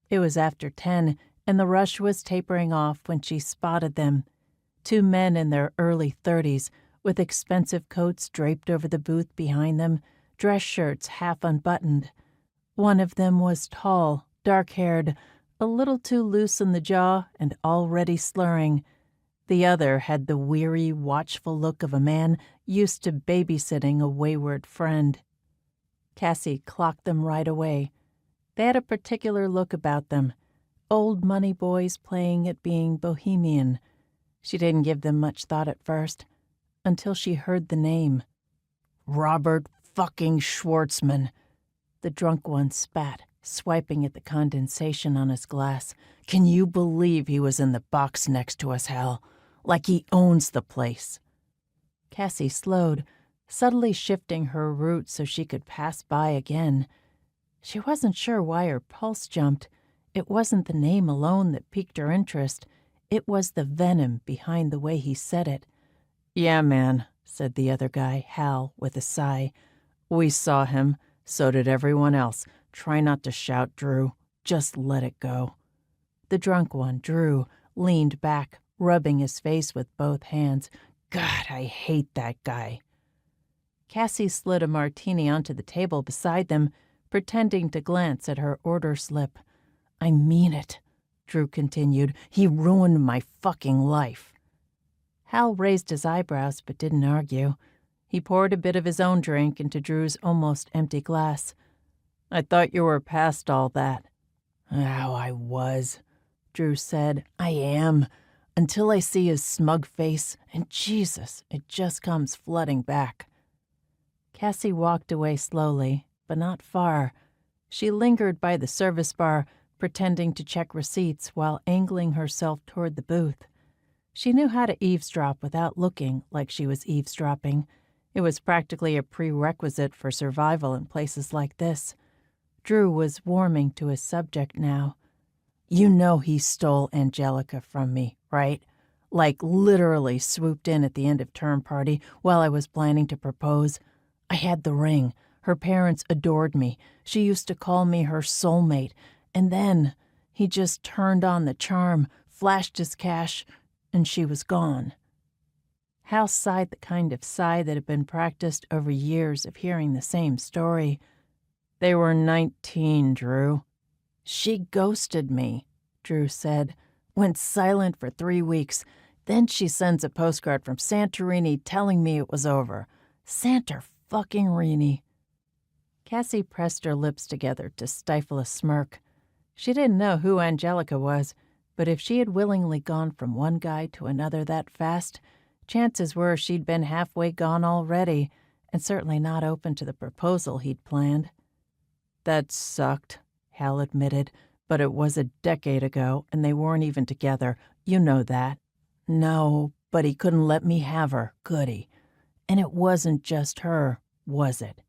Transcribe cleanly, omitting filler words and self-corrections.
It was after 10, and the rush was tapering off when she spotted them. Two men in their early 30s, with expensive coats draped over the booth behind them, dress shirts half unbuttoned. One of them was tall, dark-haired, a little too loose in the jaw and already slurring. The other had the weary, watchful look of a man used to babysitting a wayward friend. Cassie clocked them right away. They had a particular look about them, old money boys playing at being bohemian. She didn't give them much thought at first, until she heard the name. Robert fucking Schwarzman. The drunk one spat, swiping at the condensation on his glass. Can you believe he was in the box next to us, Hal? Like he owns the place. Cassie slowed, subtly shifting her route so she could pass by again. She wasn't sure why her pulse jumped. It wasn't the name alone that piqued her interest. It was the venom behind the way he said it. Yeah, man, said the other guy, Hal, with a sigh. We saw him. So did everyone else. Try not to shout, Drew. Just let it go. The drunk one, Drew, leaned back, rubbing his face with both hands. God, I hate that guy. Cassie slid a martini onto the table beside them, pretending to glance at her order slip. I mean it, Drew continued. He ruined my fucking life. Hal raised his eyebrows but didn't argue. He poured a bit of his own drink into Drew's almost empty glass. I thought you were past all that. Oh, I was, Drew said. I am. Until I see his smug face, and Jesus, it just comes flooding back. Cassie walked away slowly, but not far. She lingered by the service bar, pretending to check receipts while angling herself toward the booth. She knew how to eavesdrop without looking like she was eavesdropping. It was practically a prerequisite for survival in places like this. Drew was warming to his subject now. You know he stole Angelica from me, right? Like literally swooped in at the end of term party while I was planning to propose. I had the ring. Her parents adored me. She used to call me her soulmate. And then he just turned on the charm, flashed his cash, and she was gone. Hal sighed the kind of sigh that had been practiced over years of hearing the same story. They were 19, Drew. She ghosted me, Drew said. Went silent for 3 weeks. Then she sends a postcard from Santorini telling me it was over. Santa-fucking-rini. Cassie pressed her lips together to stifle a smirk. She didn't know who Angelica was, but if she had willingly gone from one guy to another that fast, chances were she'd been halfway gone already, and certainly not open to the proposal he'd planned. That sucked, Hal admitted, but it was a decade ago, and they weren't even together. You know that. No, but he couldn't let me have her, could he? And it wasn't just her, was it?